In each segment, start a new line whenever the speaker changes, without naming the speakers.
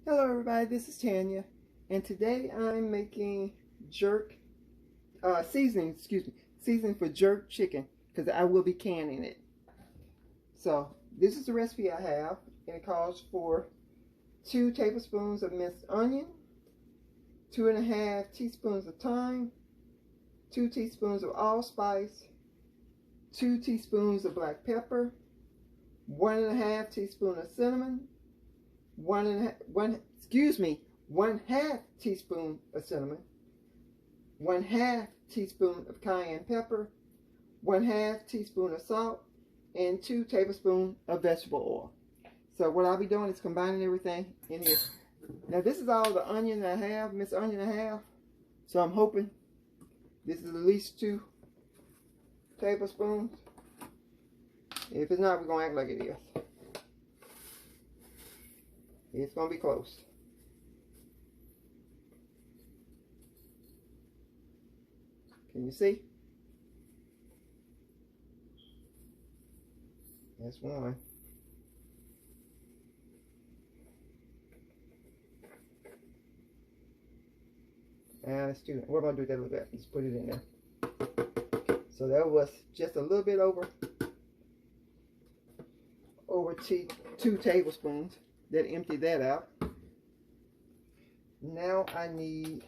Hello everybody, this is Tanya, and today I'm making seasoning for jerk chicken, because I will be canning it. So this is the recipe I have, and it calls for 2 tablespoons of minced onion, 2.5 teaspoons of thyme, 2 teaspoons of allspice, 2 teaspoons of black pepper, 1.5 teaspoon of cinnamon, 1/2 teaspoon of cinnamon, 1/2 teaspoon of cayenne pepper, 1/2 teaspoon of salt, and 2 tablespoons of vegetable oil. So what I'll be doing is combining everything in here. Now this is all the onion I have, minced onion I have. So I'm hoping this is at least 2 tablespoons. If it's not, we're going to act like it is. It's going to be close. Can you see? That's one. And let's do, we're going to do that a little bit. Let's put it in there. So that was just a little bit over 2 tablespoons. That emptied that out. Now I need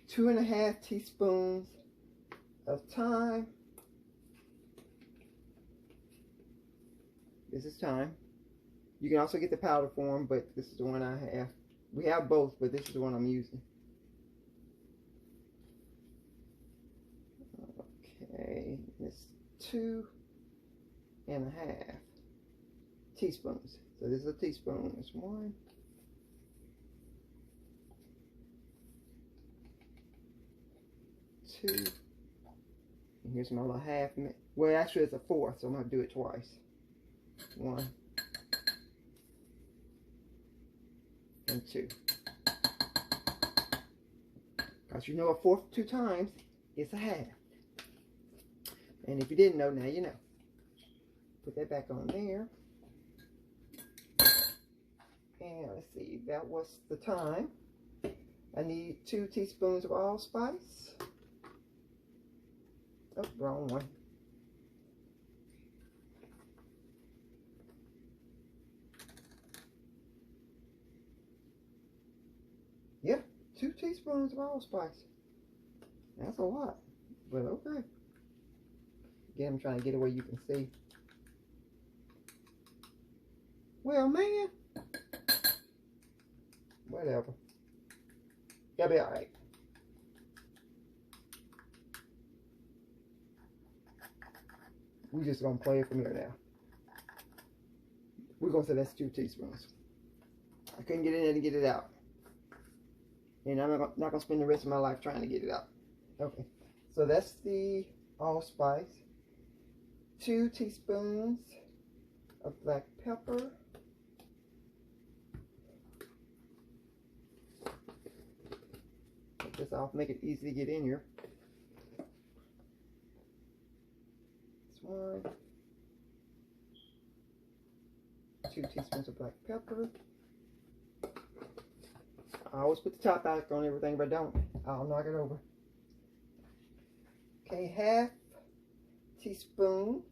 2.5 teaspoons of thyme. This is thyme. You can also get the powder form, but this is the one I have. We have both, but this is the one I'm using. Okay, it's 2.5 teaspoons. So this is a teaspoon. It's 1, 2, and here's my little half. Well, actually it's a 4th, so I'm gonna do it twice. 1 and 2. Because you know a 4th 2 times is a half. And if you didn't know, now you know. Put that back on there. And let's see, that was the thyme. I need 2 teaspoons of allspice. Oh, wrong one. Yeah, 2 teaspoons of allspice. That's a lot, but okay. Again, I'm trying to get it where you can see. Well, man. Whatever. You'll be alright. We're just going to play it from here now. We're going to say that's 2 teaspoons. I couldn't get it in and get it out. And I'm not going to spend the rest of my life trying to get it out. Okay. So that's the allspice. 2 teaspoons of black pepper. Take this off, make it easy to get in here. This one. 2 teaspoons of black pepper. I always put the top back on everything, but don't. I'll knock it over. Okay, 1/2 teaspoon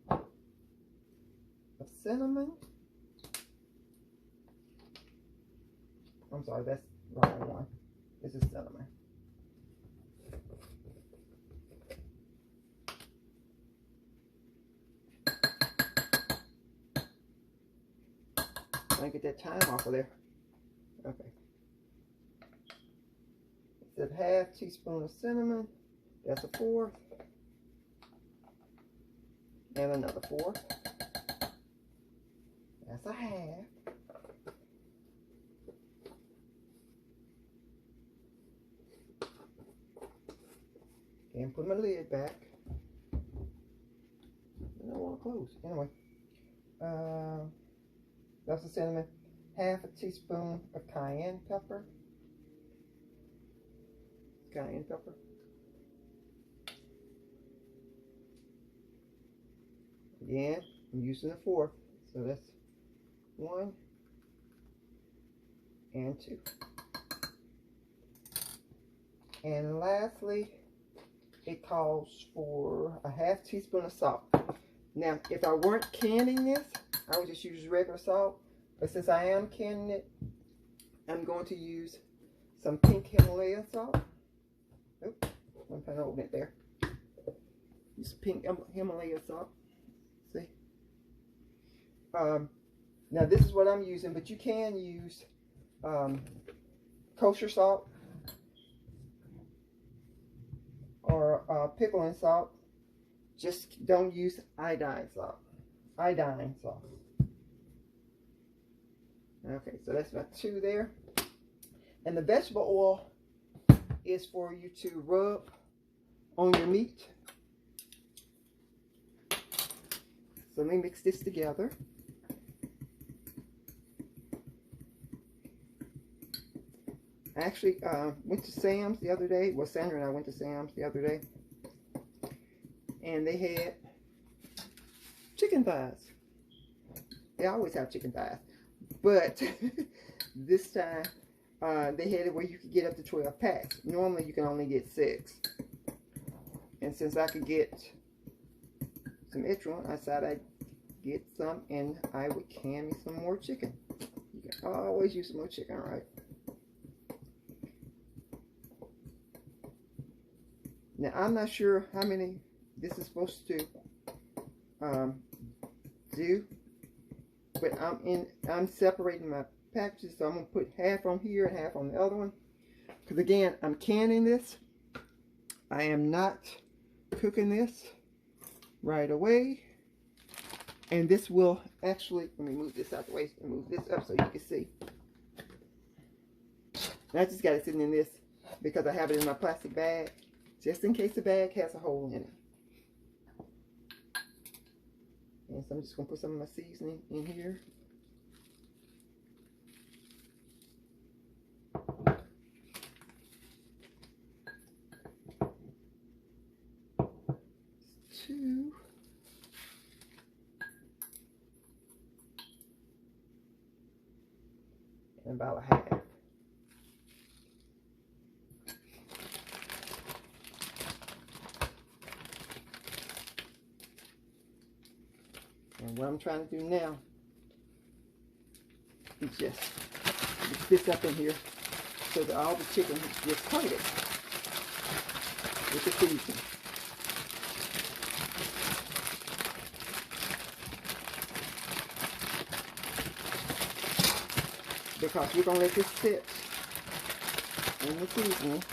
of cinnamon. I'm sorry, that's the wrong one. This is cinnamon. Trying to get that thyme off of there. Okay. It said 1/2 teaspoon of cinnamon. That's a 4th. And another 4th. That's a 1/2. And put my lid back. I don't want to close. Anyway. That's the cinnamon. 1/2 teaspoon of cayenne pepper. Cayenne pepper. Again, I'm using a 4th. So that's 1, and 2. And lastly, it calls for a half teaspoon of salt. Now, if I weren't canning this, I would just use regular salt. But since I am canning it, I'm going to use some pink Himalayan salt. Oops, I'm trying to open it there. Use pink Himalayan salt. See? Now this is what I'm using, but you can use kosher salt or pickling salt. Just don't use iodine salt. Okay, so that's about 2 there. And the vegetable oil is for you to rub on your meat. So let me mix this together. I actually went to Sam's the other day. Well, Sandra and I went to Sam's the other day. And they had chicken thighs. They always have chicken thighs. But this time, they had it where you could get up to 12 packs. Normally, you can only get 6. And since I could get some extra one, I decided I'd get some and I would can me some more chicken. You can always use some more chicken, right? Now, I'm not sure how many this is supposed to do, but I'm separating my packages, so I'm gonna put half on here and half on the other one. Because again, I'm canning this. I am not cooking this right away, and this will actually, let me move this out the way and move this up so you can see. And I just got it sitting in this because I have it in my plastic bag, just in case the bag has a hole in it. And so I'm just going to put some of my seasoning in here. Two. And about a half. And what I'm trying to do now is just mix this up in here so that all the chicken gets coated with the seasoning. Because we're going to let this sit in the seasoning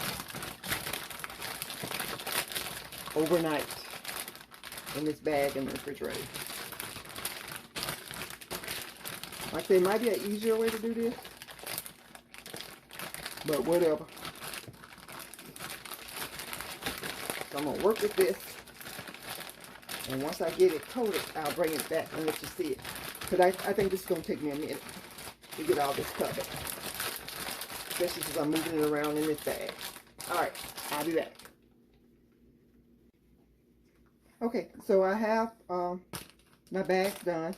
overnight in this bag in the refrigerator. Like I say, it might be an easier way to do this, but whatever. So I'm going to work with this, and once I get it coated, I'll bring it back and let you see it. Because I think this is going to take me a minute to get all this covered, especially since I'm moving it around in this bag. Alright, I'll be back. Okay, so I have my bags done.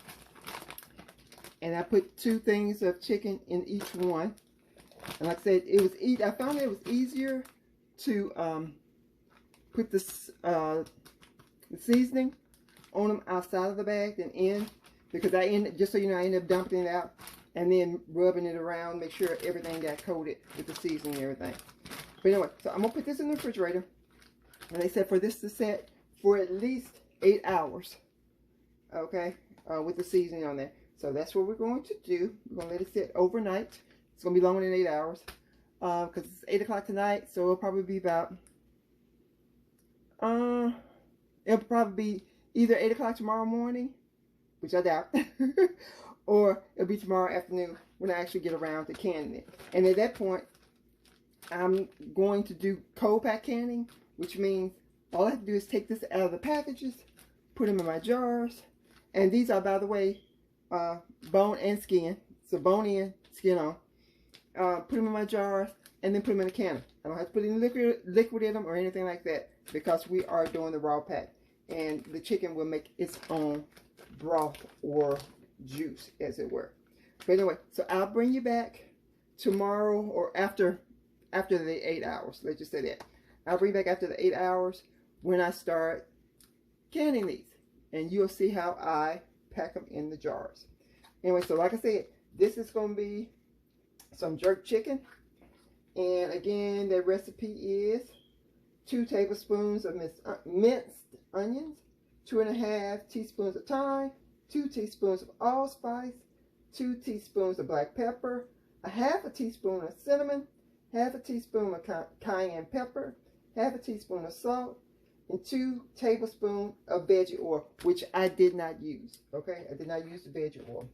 And I put 2 things of chicken in each one. And like I said, I found it was easier to put the seasoning on them outside of the bag than in. Because just so you know, I ended up dumping it out and then rubbing it around, make sure everything got coated with the seasoning and everything. But anyway, so I'm going to put this in the refrigerator. And they said for this to set for at least 8 hours. Okay, with the seasoning on there. So that's what we're going to do. We're going to let it sit overnight. It's going to be longer than 8 hours. Because it's 8 o'clock tonight. So it'll probably be about... it'll probably be either 8 o'clock tomorrow morning. Which I doubt. Or it'll be tomorrow afternoon when I actually get around to canning it. And at that point, I'm going to do cold pack canning. Which means all I have to do is take this out of the packages. Put them in my jars. And these are, by the way... bone and skin, so bone in, skin on. Put them in my jars and then put them in a can. I don't have to put any liquid in them or anything like that because we are doing the raw pack, and the chicken will make its own broth or juice, as it were. But anyway, so I'll bring you back tomorrow or after the 8 hours. Let's just say that. I'll bring back after the 8 hours when I start canning these. And you'll see how I pack them in the jars. Anyway, so like I said, this is going to be some jerk chicken. And again, the recipe is 2 tablespoons of minced onions, 2½ teaspoons of thyme, 2 teaspoons of allspice, 2 teaspoons of black pepper, ½ teaspoon of cinnamon, ½ teaspoon of cayenne pepper, ½ teaspoon of salt, and 2 tablespoons of veggie oil, which I did not use. Okay, I did not use the veggie oil,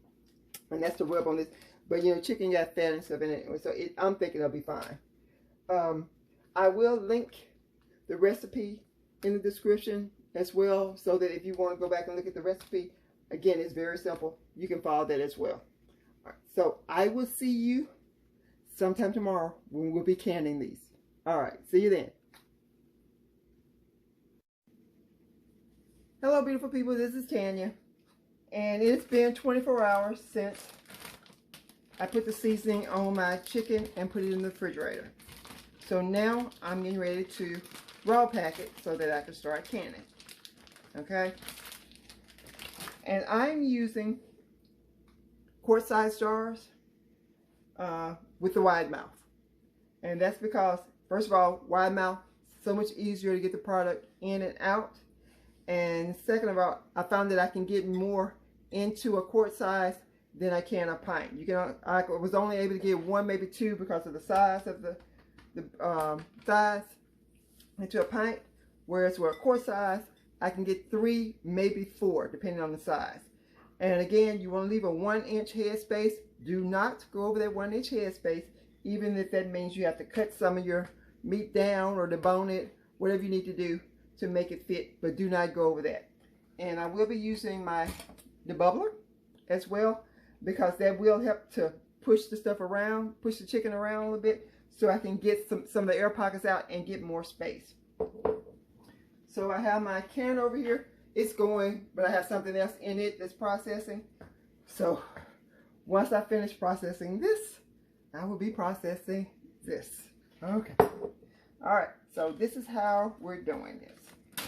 and that's to rub on this. But you know, chicken got fat and stuff in it, so I'm thinking it'll be fine. I will link the recipe in the description as well, so that if you want to go back and look at the recipe, again, it's very simple. You can follow that as well. All right, so I will see you sometime tomorrow when we'll be canning these. All right, see you then. Hello, beautiful people. This is Tanya, and it's been 24 hours since I put the seasoning on my chicken and put it in the refrigerator. So now I'm getting ready to raw pack it so that I can start canning. Okay? And I'm using quart-sized jars with the wide mouth. And that's because, first of all, wide mouth, so much easier to get the product in and out. And second of all, I found that I can get more into a quart size than I can a pint. You can, I was only able to get 1, maybe 2 because of the size of the thighs into a pint. Whereas with a quart size, I can get 3, maybe 4, depending on the size. And again, you want to leave a 1-inch headspace. Do not go over that 1-inch headspace, even if that means you have to cut some of your meat down or debone it, whatever you need to do to make it fit, but do not go over that. And I will be using my debubbler as well, because that will help to push the stuff around, push the chicken around a little bit, so I can get some of the air pockets out and get more space. So I have my can over here. It's going, but I have something else in it that's processing. So once I finish processing this, I will be processing this. Okay. All right. So this is how we're doing this.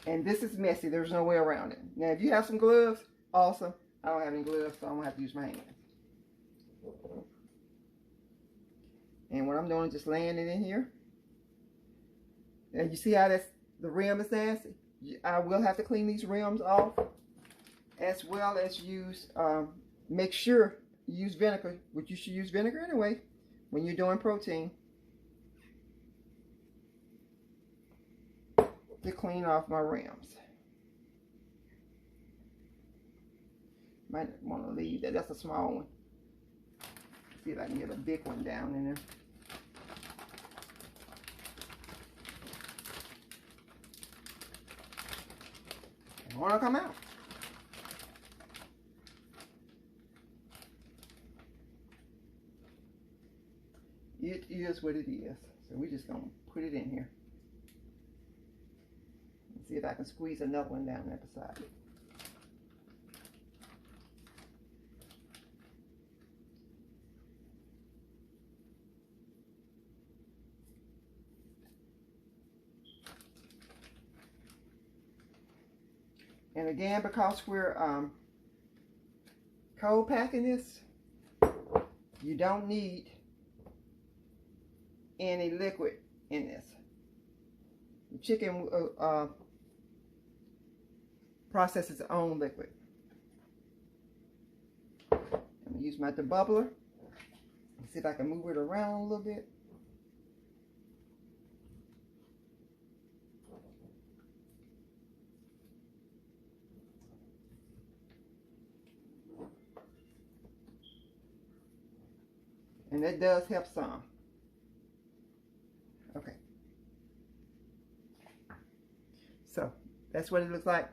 And this is messy. There's no way around it. Now, if you have some gloves, awesome. I don't have any gloves, so I'm going to have to use my hands. And what I'm doing is just laying it in here. And you see how the rim is nasty? I will have to clean these rims off, as well as use, make sure you use vinegar, which you should use vinegar anyway when you're doing protein, to clean off my rims. Might want to leave that. That's a small one. See if I can get a big one down in there. It want to come out. It is what it is. So we're just going to put it in here. Let's see if I can squeeze another one down there beside it. And again, because we're cold packing this, you don't need any liquid in this. The chicken processes its own liquid. I'm going to use my debubbler. See if I can move it around a little bit. And that does help some. Okay. So that's what it looks like.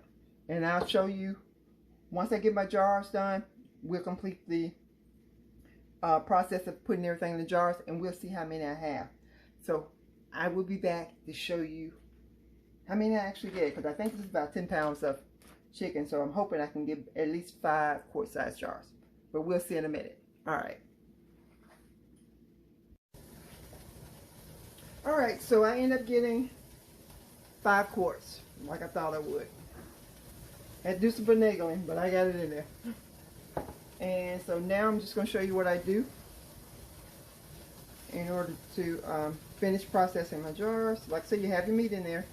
And I'll show you, once I get my jars done, we'll complete the process of putting everything in the jars, and we'll see how many I have. So I will be back to show you how many I actually get, because I think this is about 10 pounds of chicken. So I'm hoping I can get at least 5 quart-sized jars. But we'll see in a minute. All right. All right, so I end up getting 5 quarts, like I thought I would. Had to do some finagling, but I got it in there. And so now I'm just going to show you what I do in order to finish processing my jars. Like I said, you have your meat in there.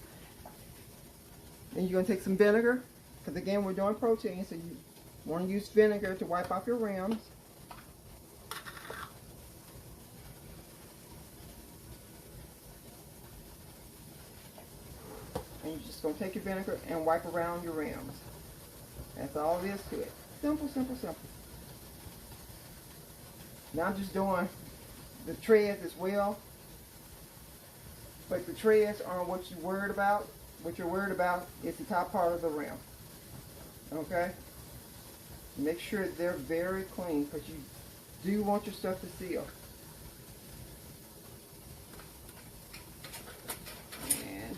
Then you're going to take some vinegar, because again, we're doing protein, so you want to use vinegar to wipe off your rims. And you're just going to take your vinegar and wipe around your rims. That's all there is to it. Simple, simple, simple. Now I'm just doing the treads as well. But the treads aren't what you're worried about. What you're worried about is the top part of the rim. Okay? Make sure they're very clean, because you do want your stuff to seal. And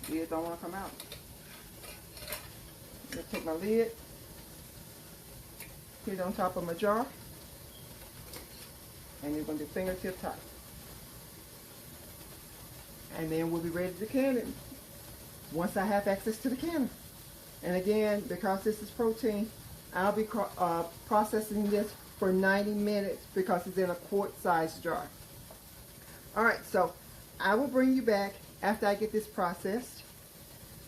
lids don't want to come out. I'm going to take my lid, put it on top of my jar, and you're going to do fingertip tight. And then we'll be ready to can it once I have access to the canner. And again, because this is protein, I'll be processing this for 90 minutes because it's in a quart-sized jar. Alright, so I will bring you back after I get this processed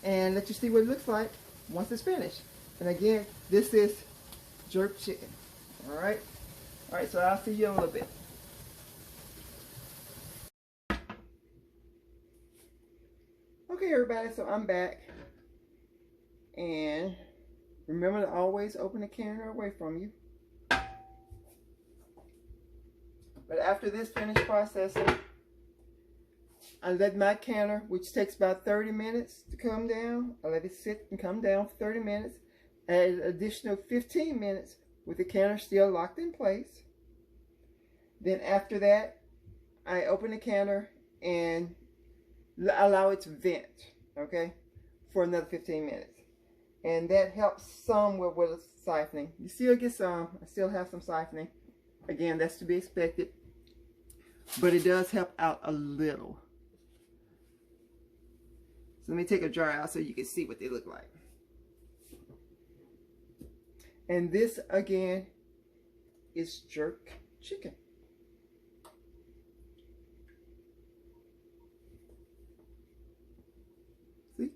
and let you see what it looks like once it's finished. And again, this is jerk chicken. Alright? Alright, so I'll see you in a little bit. Okay, everybody, so I'm back. And remember to always open the canner away from you. But after this finished processing, I let my canner, which takes about 30 minutes to come down, I let it sit and come down for 30 minutes. Add an additional 15 minutes with the canner still locked in place. Then after that, I open the canner and allow it to vent, okay, for another 15 minutes. And that helps some with siphoning. You still get some. I still have some siphoning. Again, that's to be expected. But it does help out a little. So let me take a jar out so you can see what they look like. And this, again, is jerk chicken. See?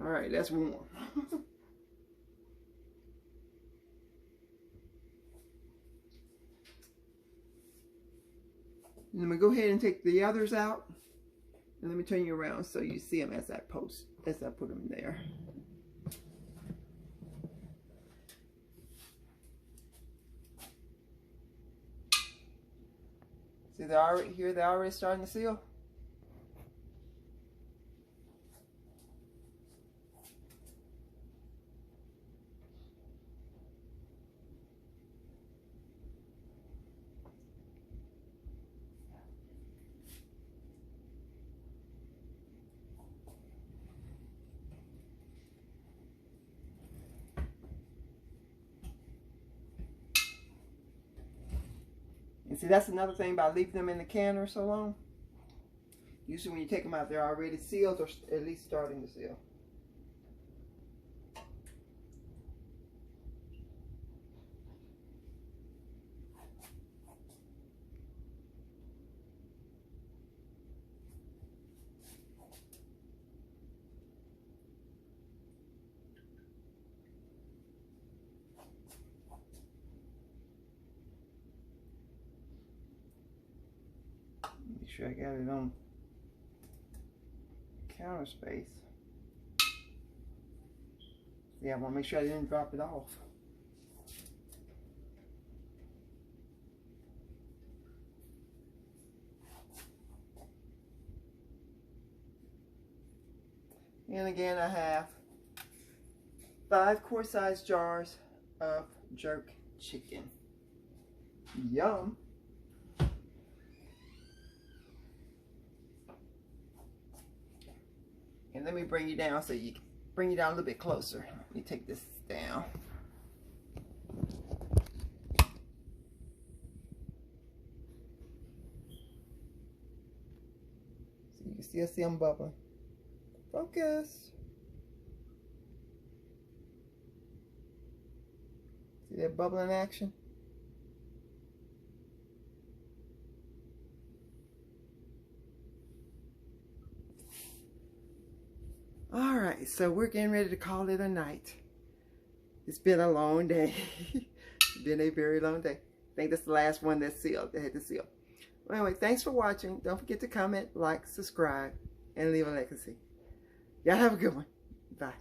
All right, that's warm. And I'm going to go ahead and take the others out. And let me turn you around so you see them as I put them there. See, they're already starting to seal. And see, that's another thing about leaving them in the canner so long. Usually when you take them out, they're already sealed or at least starting to seal. Make sure I got it on counter space. Yeah, I want to make sure I didn't drop it off. And again, I have 5 quart-sized jars of jerk chicken. Yum! And let me bring you down so you can bring you down a little bit closer. Let me take this down. Still see them bubbling. Focus. See that bubbling action? All right, so we're getting ready to call it a night. It's been a long day. It's been a very long day. I think that's the last one that's sealed. They had to seal. Well, anyway, thanks for watching. Don't forget to comment, like, subscribe, and leave a legacy. Y'all have a good one. Bye.